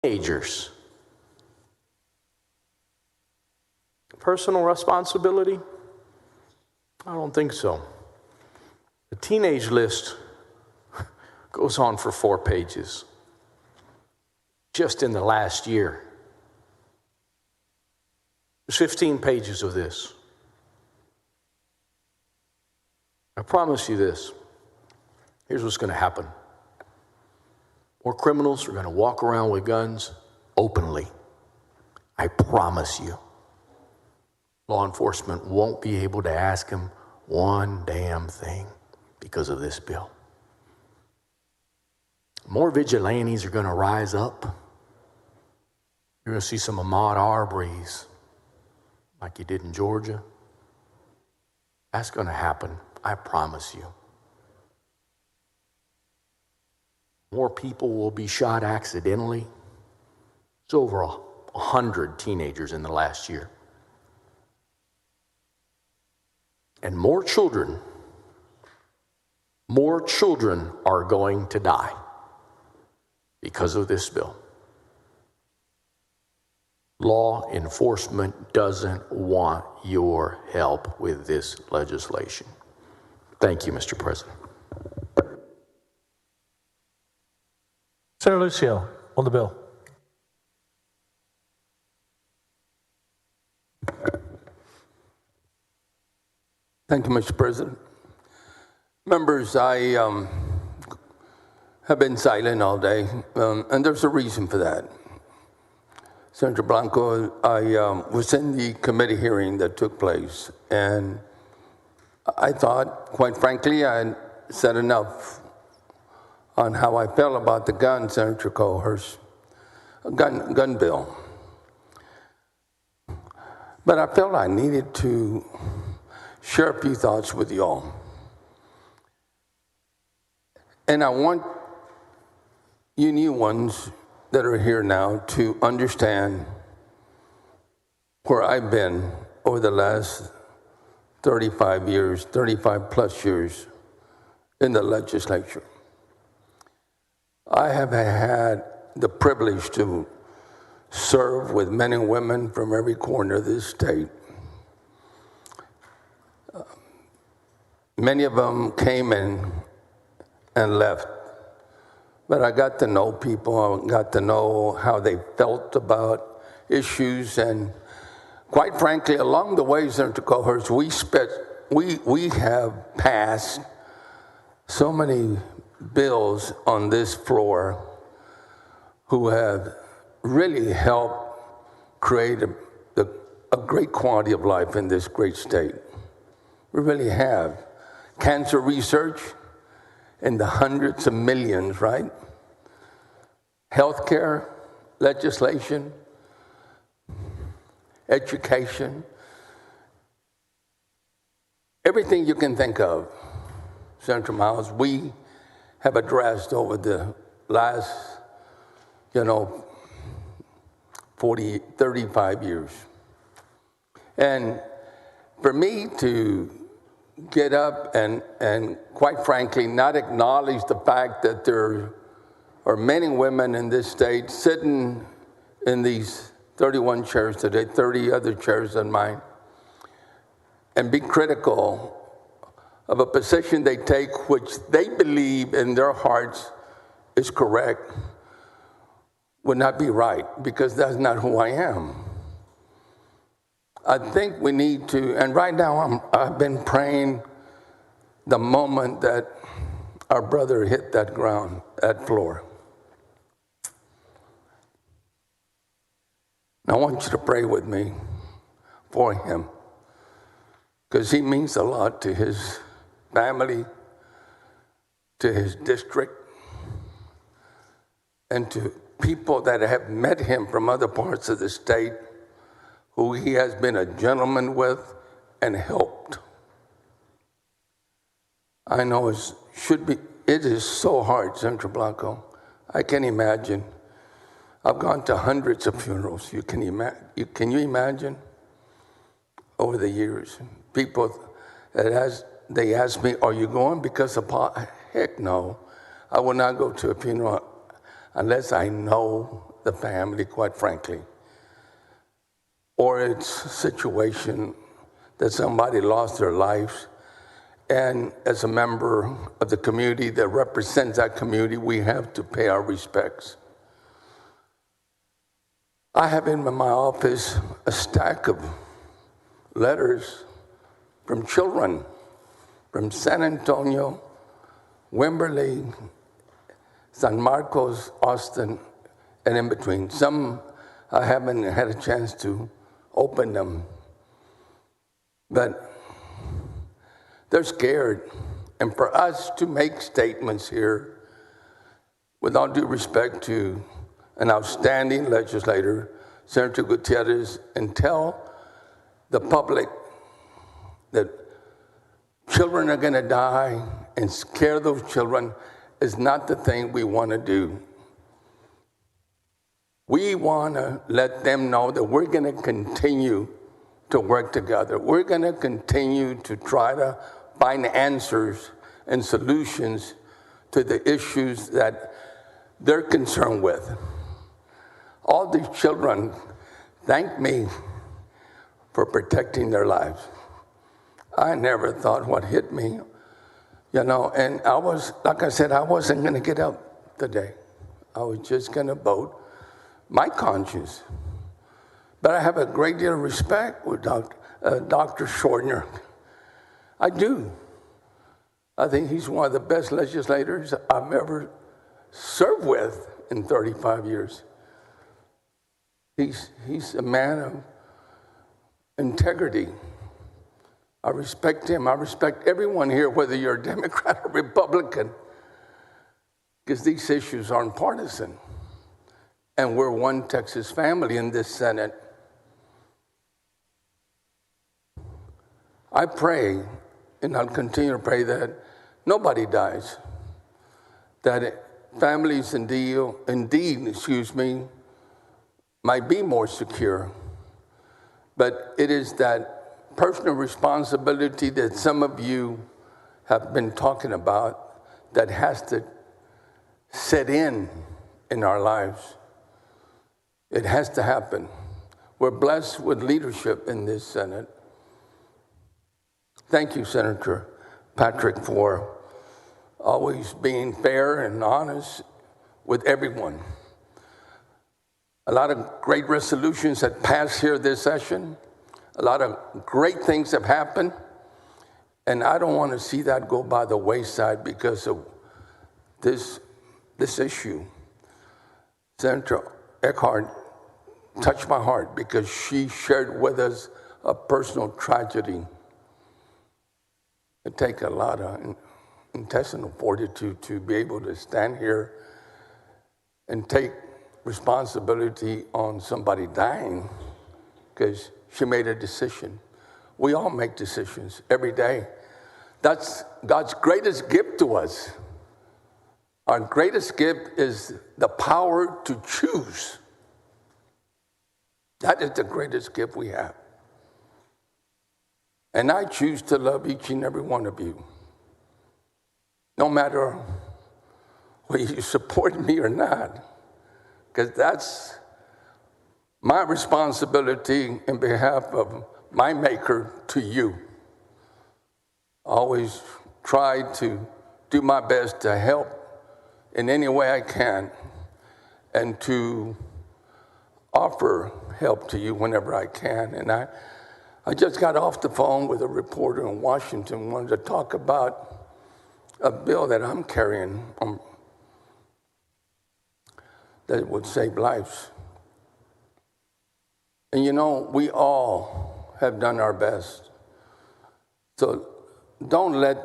Teenagers. Personal responsibility? I don't think so. The teenage list goes on for 4 pages. Just in the last year. There's 15 pages of this. I promise you this. Here's what's going to happen. More criminals are going to walk around with guns openly. I promise you. Law enforcement won't be able to ask them one damn thing because of this bill. More vigilantes are going to rise up. You're going to see some Ahmaud Arbery's like you did in Georgia. That's going to happen, I promise you. More people will be shot accidentally. It's over 100 teenagers in the last year. And more children are going to die because of this bill. Law enforcement doesn't want your help with this legislation. Thank you, Mr. President. Senator Lucio, on the bill. Thank you, Mr. President. Members, I have been silent all day, and there's a reason for that. Senator Blanco, I was in the committee hearing that took place, and I thought, quite frankly, I had said enough on how I felt about the gun, Senator Cohurst, gun bill. But I felt I needed to share a few thoughts with you all. And I want you new ones that are here now to understand where I've been over the last 35 plus years in the legislature. I have had the privilege to serve with men and women from every corner of this state. Many of them came in and left, but I got to know people. I got to know how they felt about issues, and quite frankly, along the way, Senator Cohurst, we have passed so many bills on this floor who have really helped create a great quality of life in this great state. We really have. Cancer research in the hundreds of millions, right? Healthcare legislation, education, everything you can think of, Senator Miles, we have addressed over the last, 35 years. And for me to get up and quite frankly not acknowledge the fact that there are men and women in this state sitting in these 31 chairs today, 30 other chairs than mine, and be critical of a position they take which they believe in their hearts is correct would not be right, because that's not who I am. I think we need to, and right now I've been praying the moment that our brother hit that ground, that floor. I want you to pray with me for him, because he means a lot to his family, to his district, and to people that have met him from other parts of the state who he has been a gentleman with and helped. I know it is so hard, Senator Blanco. I can't imagine. I've gone to hundreds of funerals. Can you imagine? Over the years, people they ask me, "Are you going because of pot?" Heck no. I will not go to a funeral unless I know the family, quite frankly. Or it's a situation that somebody lost their lives, and as a member of the community that represents that community, we have to pay our respects. I have in my office a stack of letters from children from San Antonio, Wimberley, San Marcos, Austin, and in between. Some I haven't had a chance to open them, but they're scared. And for us to make statements here, with all due respect to an outstanding legislator, Senator Gutierrez, and tell the public that children are going to die and scare those children is not the thing we want to do. We want to let them know that we're going to continue to work together. We're going to continue to try to find answers and solutions to the issues that they're concerned with. All these children thank me for protecting their lives. I never thought what hit me, and I was, like I said, I wasn't going to get up today. I was just going to vote my conscience. But I have a great deal of respect with Dr. Schorner. I do. I think he's one of the best legislators I've ever served with in 35 years. He's a man of integrity. I respect him. I respect everyone here, whether you're a Democrat or Republican, because these issues aren't partisan. And we're one Texas family in this Senate. I pray, and I'll continue to pray, that nobody dies, that families indeed, might be more secure. But it is that personal responsibility that some of you have been talking about that has to set in our lives. It has to happen. We're blessed with leadership in this Senate. Thank you, Senator Patrick, for always being fair and honest with everyone. A lot of great resolutions have passed here this session. A lot of great things have happened. And I don't want to see that go by the wayside because of this issue. Senator Eckhardt touched my heart because she shared with us a personal tragedy. It takes a lot of intestinal fortitude to be able to stand here and take responsibility on somebody dying because she made a decision. We all make decisions every day. That's God's greatest gift to us. Our greatest gift is the power to choose. That is the greatest gift we have. And I choose to love each and every one of you. No matter whether you support me or not. Because that's my responsibility in behalf of my Maker to you. Always try to do my best to help in any way I can and to offer help to you whenever I can. And I just got off the phone with a reporter in Washington, wanted to talk about a bill that I'm carrying that would save lives. And we all have done our best. So don't let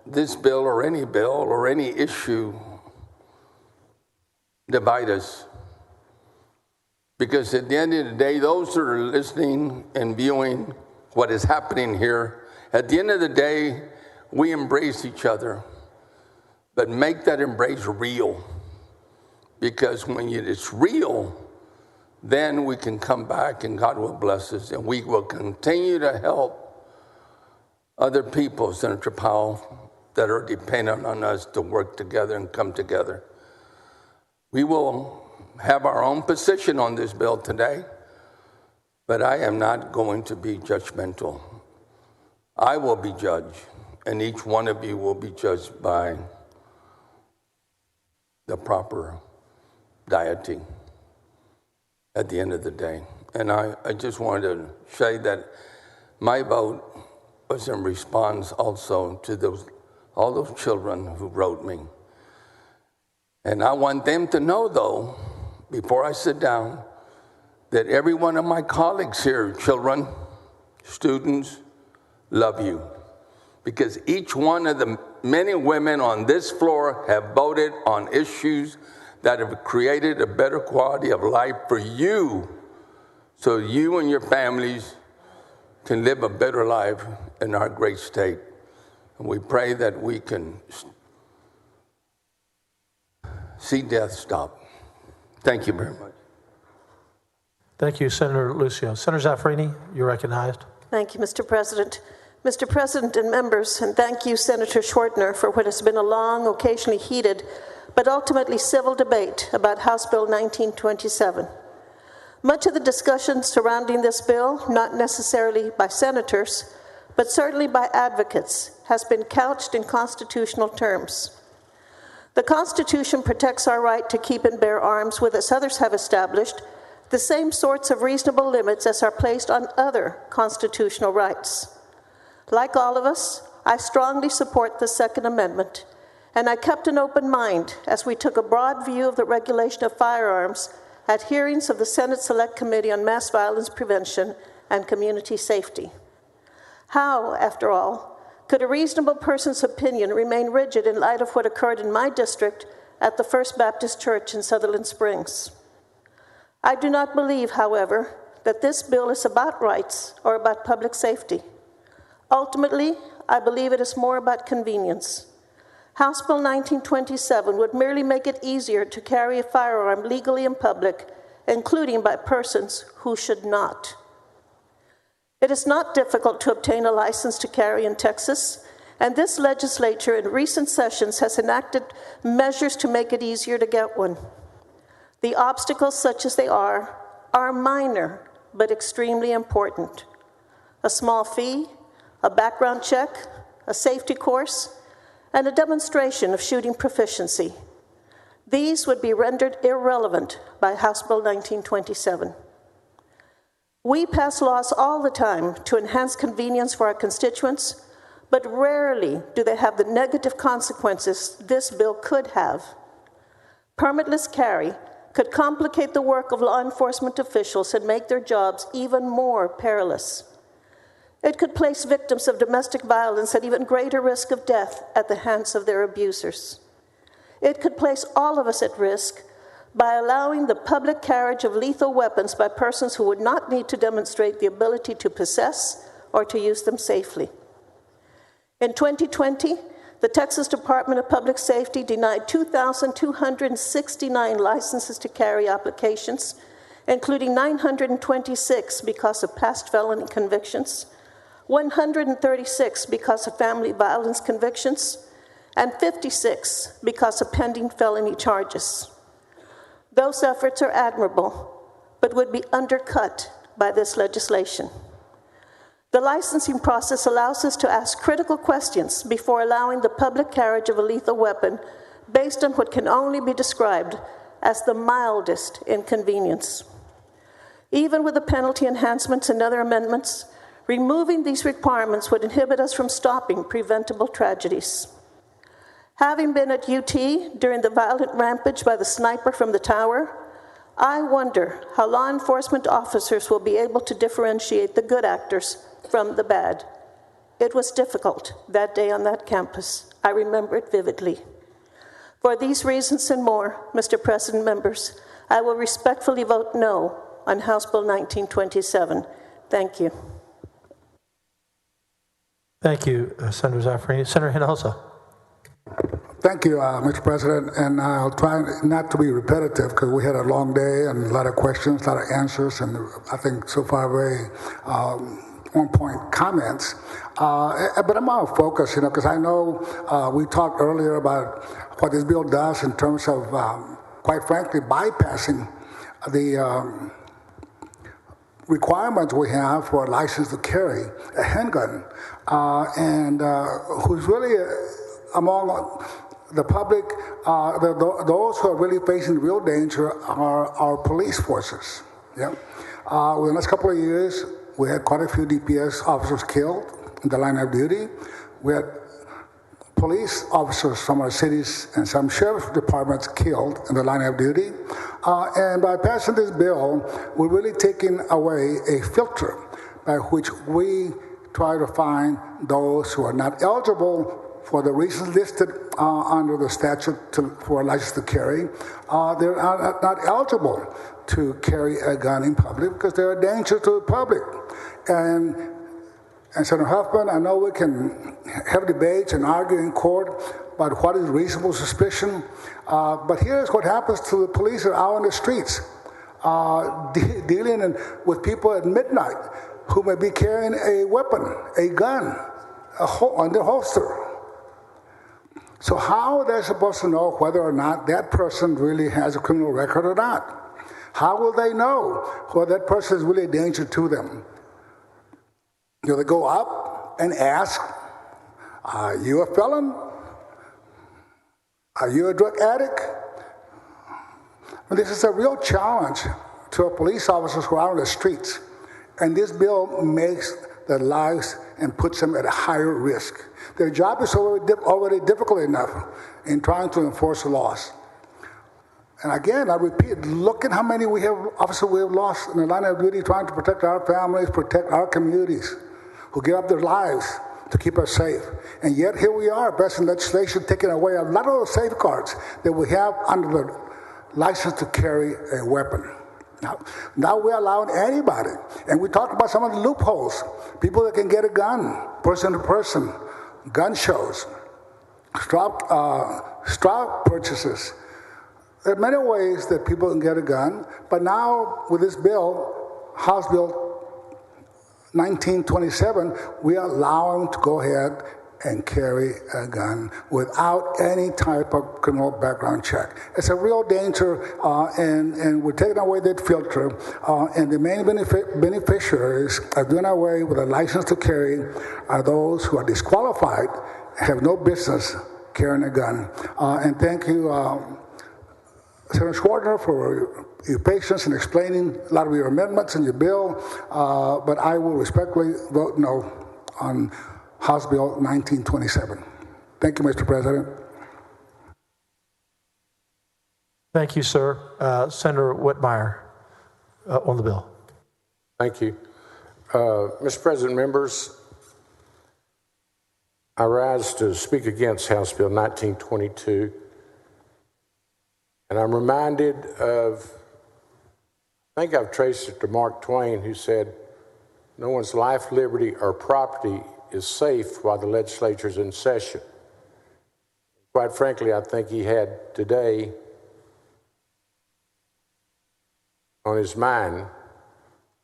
this bill or any issue divide us. Because at the end of the day, those that are listening and viewing what is happening here, at the end of the day, we embrace each other. But make that embrace real. Because when it's real, then we can come back and God will bless us. And we will continue to help other people, Senator Powell, that are dependent on us to work together and come together. We will have our own position on this bill today, but I am not going to be judgmental. I will be judged, and each one of you will be judged by the proper dieting at the end of the day. And I just wanted to say that my vote was in response also to all those children who wrote me. And I want them to know, though, before I sit down, that every one of my colleagues here, children, students, love you. Because each one of the many women on this floor have voted on issues that have created a better quality of life for you, so you and your families can live a better life in our great state. And we pray that we can see death stop. Thank you very much. Thank you, Senator Lucio. Senator Zaffirini, you're recognized. Thank you, Mr. President. Mr. President and members, and thank you, Senator Schwertner, for what has been a long, occasionally heated, but ultimately civil debate about House Bill 1927. Much of the discussion surrounding this bill, not necessarily by senators, but certainly by advocates, has been couched in constitutional terms. The Constitution protects our right to keep and bear arms with, as others have established, the same sorts of reasonable limits as are placed on other constitutional rights. Like all of us, I strongly support the Second Amendment, and I kept an open mind as we took a broad view of the regulation of firearms at hearings of the Senate Select Committee on Mass Violence Prevention and Community Safety. How, after all, could a reasonable person's opinion remain rigid in light of what occurred in my district at the First Baptist Church in Sutherland Springs? I do not believe, however, that this bill is about rights or about public safety. Ultimately, I believe it is more about convenience. House Bill 1927 would merely make it easier to carry a firearm legally in public, including by persons who should not. It is not difficult to obtain a license to carry in Texas, and this legislature in recent sessions has enacted measures to make it easier to get one. The obstacles, such as they are minor but extremely important. A small fee, a background check, a safety course, and a demonstration of shooting proficiency. These would be rendered irrelevant by House Bill 1927. We pass laws all the time to enhance convenience for our constituents, but rarely do they have the negative consequences this bill could have. Permitless carry could complicate the work of law enforcement officials and make their jobs even more perilous. It could place victims of domestic violence at even greater risk of death at the hands of their abusers. It could place all of us at risk by allowing the public carriage of lethal weapons by persons who would not need to demonstrate the ability to possess or to use them safely. In 2020, the Texas Department of Public Safety denied 2,269 licenses to carry applications, including 926 because of past felony convictions, 136 because of family violence convictions, and 56 because of pending felony charges. Those efforts are admirable, but would be undercut by this legislation. The licensing process allows us to ask critical questions before allowing the public carriage of a lethal weapon based on what can only be described as the mildest inconvenience. Even with the penalty enhancements and other amendments, removing these requirements would inhibit us from stopping preventable tragedies. Having been at UT during the violent rampage by the sniper from the tower, I wonder how law enforcement officers will be able to differentiate the good actors from the bad. It was difficult that day on that campus. I remember it vividly. For these reasons and more, Mr. President, members, I will respectfully vote no on House Bill 1927. Thank you. Thank you, Senator Zaffirini. Senator Hinojosa. Thank you, Mr. President, and I'll try not to be repetitive because we had a long day and a lot of questions, a lot of answers, and I think so far very on-point comments. But I'm out of focus, because I know we talked earlier about what this bill does in terms of quite frankly, bypassing the requirements we have for a license to carry a handgun, and who's really among the public, those who are really facing real danger are our police forces. Yeah. In the last couple of years, we had quite a few DPS officers killed in the line of duty. We had police officers from our cities and some sheriff departments killed in the line of duty. And by passing this bill, we're really taking away a filter by which we try to find those who are not eligible for the reasons listed under the statute for a license to carry. They're not eligible to carry a gun in public because they're a danger to the public. And Senator Huffman, I know we can have debates and argue in court about what is reasonable suspicion, but here's what happens to the police that are out on the streets dealing with people at midnight who may be carrying a weapon, a gun, on their holster. So how are they supposed to know whether or not that person really has a criminal record or not? How will they know whether that person is really a danger to them? Do they go up and ask, are you a felon? Are you a drug addict? And this is a real challenge to our police officers who are out on the streets. And this bill makes their lives and puts them at a higher risk. Their job is already difficult enough in trying to enforce the laws. And again, I repeat, look at how many officers we have lost in the line of duty trying to protect our families, protect our communities, who give up their lives to keep us safe. And yet here we are, passing legislation taking away a lot of the safeguards that we have under the license to carry a weapon. Now we're allowing anybody. And we talked about some of the loopholes. People that can get a gun, person to person, gun shows, straw purchases. There are many ways that people can get a gun, but now with this bill, House Bill 1927, we allow them to go ahead and carry a gun without any type of criminal background check. It's a real danger, and we're taking away that filter, and the main beneficiaries of doing away with a license to carry are those who are disqualified, have no business carrying a gun. And thank you, Senator Schwartner, for your patience in explaining a lot of your amendments in your bill, but I will respectfully vote no on House Bill 1927. Thank you, Mr. President. Thank you, sir. Senator Whitmire on the bill. Thank you. Mr. President, members, I rise to speak against House Bill 1922. And I'm reminded of, I think I've traced it to Mark Twain, who said, no one's life, liberty, or property is safe while the legislature is in session. Quite frankly, I think he had today on his mind.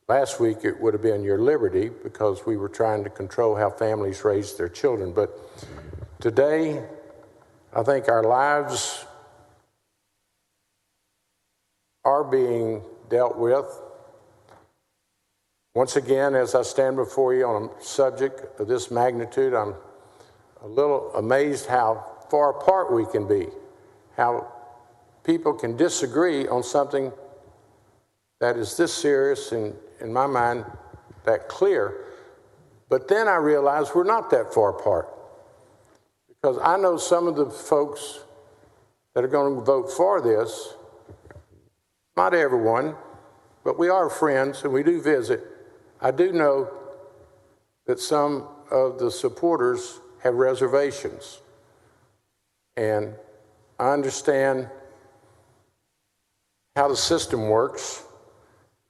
Last week, it would have been your liberty because we were trying to control how families raise their children. But today, I think our lives are being dealt with. Once again, as I stand before you on a subject of this magnitude, I'm a little amazed how far apart we can be, how people can disagree on something that is this serious and, in my mind, that clear. But then I realize we're not that far apart, because I know some of the folks that are going to vote for this, not everyone, but we are friends and we do visit. I do know that some of the supporters have reservations. And I understand how the system works.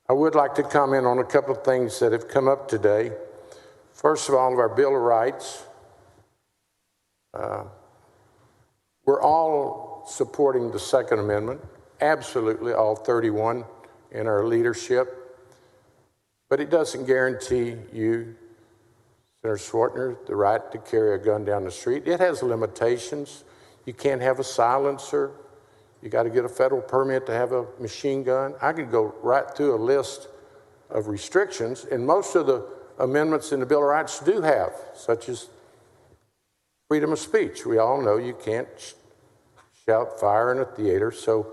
I would like to comment on a couple of things that have come up today. First of all, our Bill of Rights. We're all supporting the Second Amendment, absolutely all 31 in our leadership. But it doesn't guarantee you, Senator Schwartner, the right to carry a gun down the street. It has limitations. You can't have a silencer. You got to get a federal permit to have a machine gun. I could go right through a list of restrictions, and most of the amendments in the Bill of Rights do have, such as freedom of speech. We all know you can't shout fire in a theater. So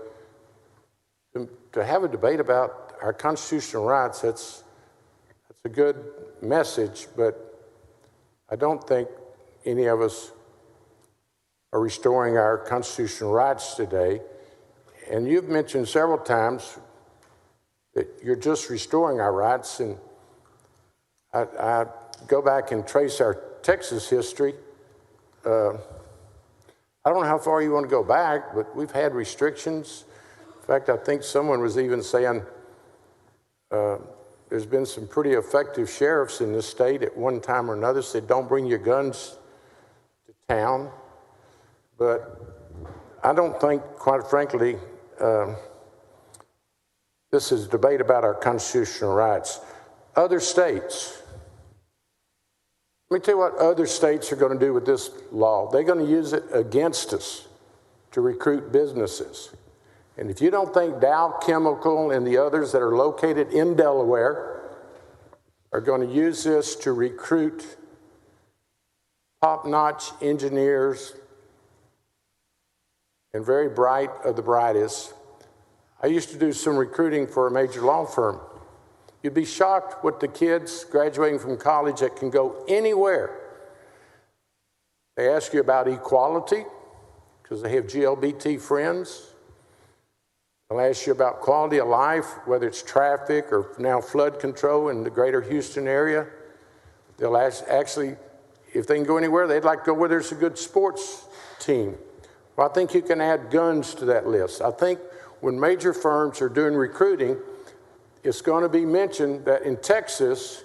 to have a debate about our constitutional rights, that's a good message, but I don't think any of us are restoring our constitutional rights today. And you've mentioned several times that you're just restoring our rights, and I go back and trace our Texas history. I don't know how far you want to go back, but we've had restrictions. In fact, I think someone was even saying there's been some pretty effective sheriffs in this state at one time or another said, don't bring your guns to town. But I don't think, quite frankly, this is a debate about our constitutional rights. Other states, let me tell you what other states are going to do with this law. They're going to use it against us to recruit businesses. And if you don't think Dow Chemical and the others that are located in Delaware are going to use this to recruit top-notch engineers and very bright of the brightest. I used to do some recruiting for a major law firm. You'd be shocked what the kids graduating from college that can go anywhere. They ask you about equality because they have GLBT friends. They'll ask you about quality of life, whether it's traffic or now flood control in the greater Houston area. They'll actually, if they can go anywhere, they'd like to go where there's a good sports team. Well, I think you can add guns to that list. I think when major firms are doing recruiting, it's going to be mentioned that in Texas,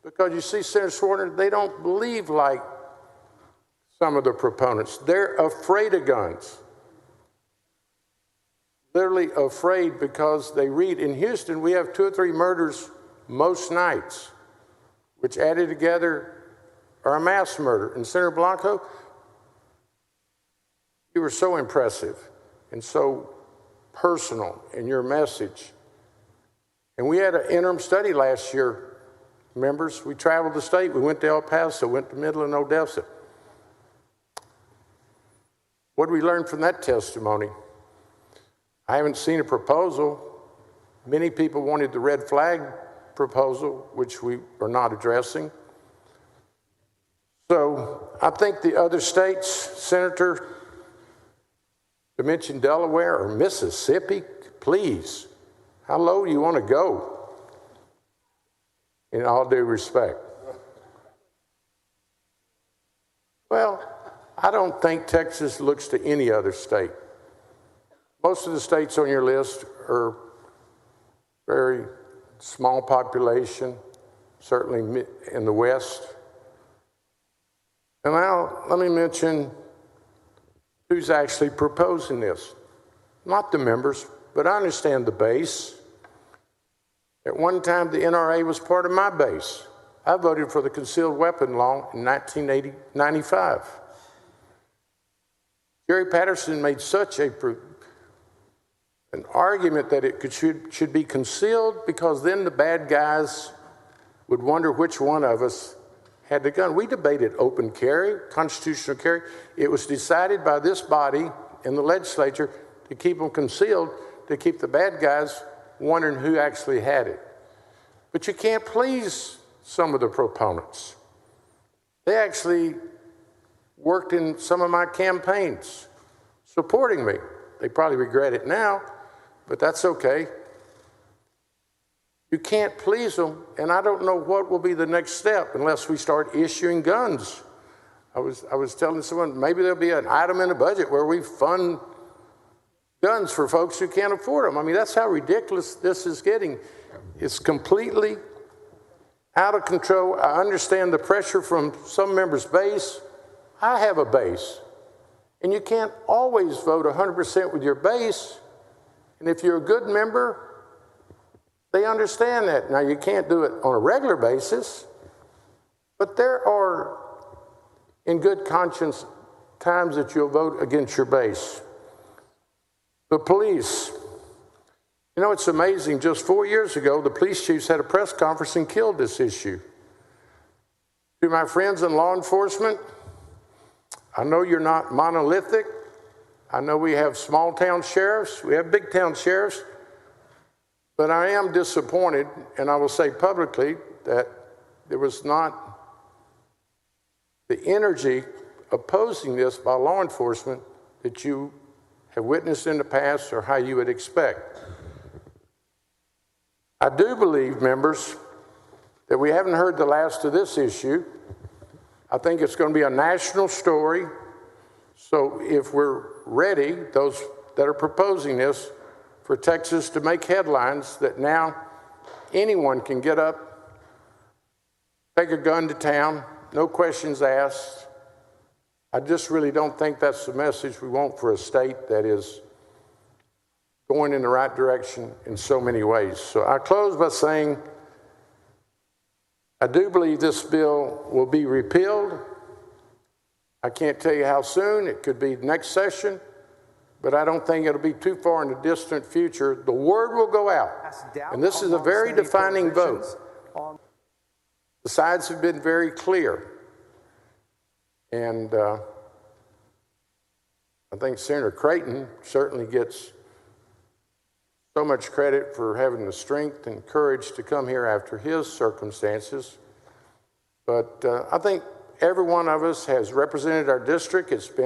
because you see, Senator Schwerner, they don't believe like some of the proponents. They're afraid of guns. Literally afraid because they read, in Houston, we have 2 or 3 murders most nights, which added together are a mass murder. And Senator Blanco, you were so impressive and so personal in your message. And we had an interim study last year, members. We traveled the state. We went to El Paso, went to Midland, Odessa. What did we learn from that testimony? I haven't seen a proposal. Many people wanted the red flag proposal, which we are not addressing. So I think the other states, Senator, to mention Delaware or Mississippi, please, how low do you want to go? In all due respect. Well, I don't think Texas looks to any other state. Most of the states on your list are very small population, certainly in the West. And now let me mention who's actually proposing this. Not the members, but I understand the base. At one time, the NRA was part of my base. I voted for the concealed weapon law in 1995. Jerry Patterson made such an argument that it should be concealed because then the bad guys would wonder which one of us had the gun. We debated open carry, constitutional carry. It was decided by this body in the legislature to keep them concealed, to keep the bad guys wondering who actually had it. But you can't please some of the proponents. They actually worked in some of my campaigns supporting me. They probably regret it now, but that's okay. You can't please them, and I don't know what will be the next step unless we start issuing guns. I was telling someone maybe there'll be an item in the budget where we fund guns for folks who can't afford them. I mean, that's how ridiculous this is getting. It's completely out of control. I understand the pressure from some members' base. I have a base. And you can't always vote 100% with your base. And if you're a good member, they understand that. Now, you can't do it on a regular basis, but there are, in good conscience, times that you'll vote against your base. The police. You know, it's amazing. Just 4 years ago, the police chiefs had a press conference and killed this issue. To my friends in law enforcement, I know you're not monolithic. I know we have small town sheriffs, we have big town sheriffs, but I am disappointed, and I will say publicly that there was not the energy opposing this by law enforcement that you have witnessed in the past or how you would expect. I do believe, members, that we haven't heard the last of this issue. I think it's going to be a national story. So if we're ready, those that are proposing this, for Texas to make headlines that now anyone can get up, take a gun to town, no questions asked. I just really don't think that's the message we want for a state that is going in the right direction in so many ways. So I close by saying, I do believe this bill will be repealed. I can't tell you how soon. It could be next session, but I don't think it'll be too far in the distant future. The word will go out, and this is a very defining vote. The sides have been very clear, and I think Senator Creighton certainly gets so much credit for having the strength and courage to come here after his circumstances. But I think every one of us has represented our district. It's been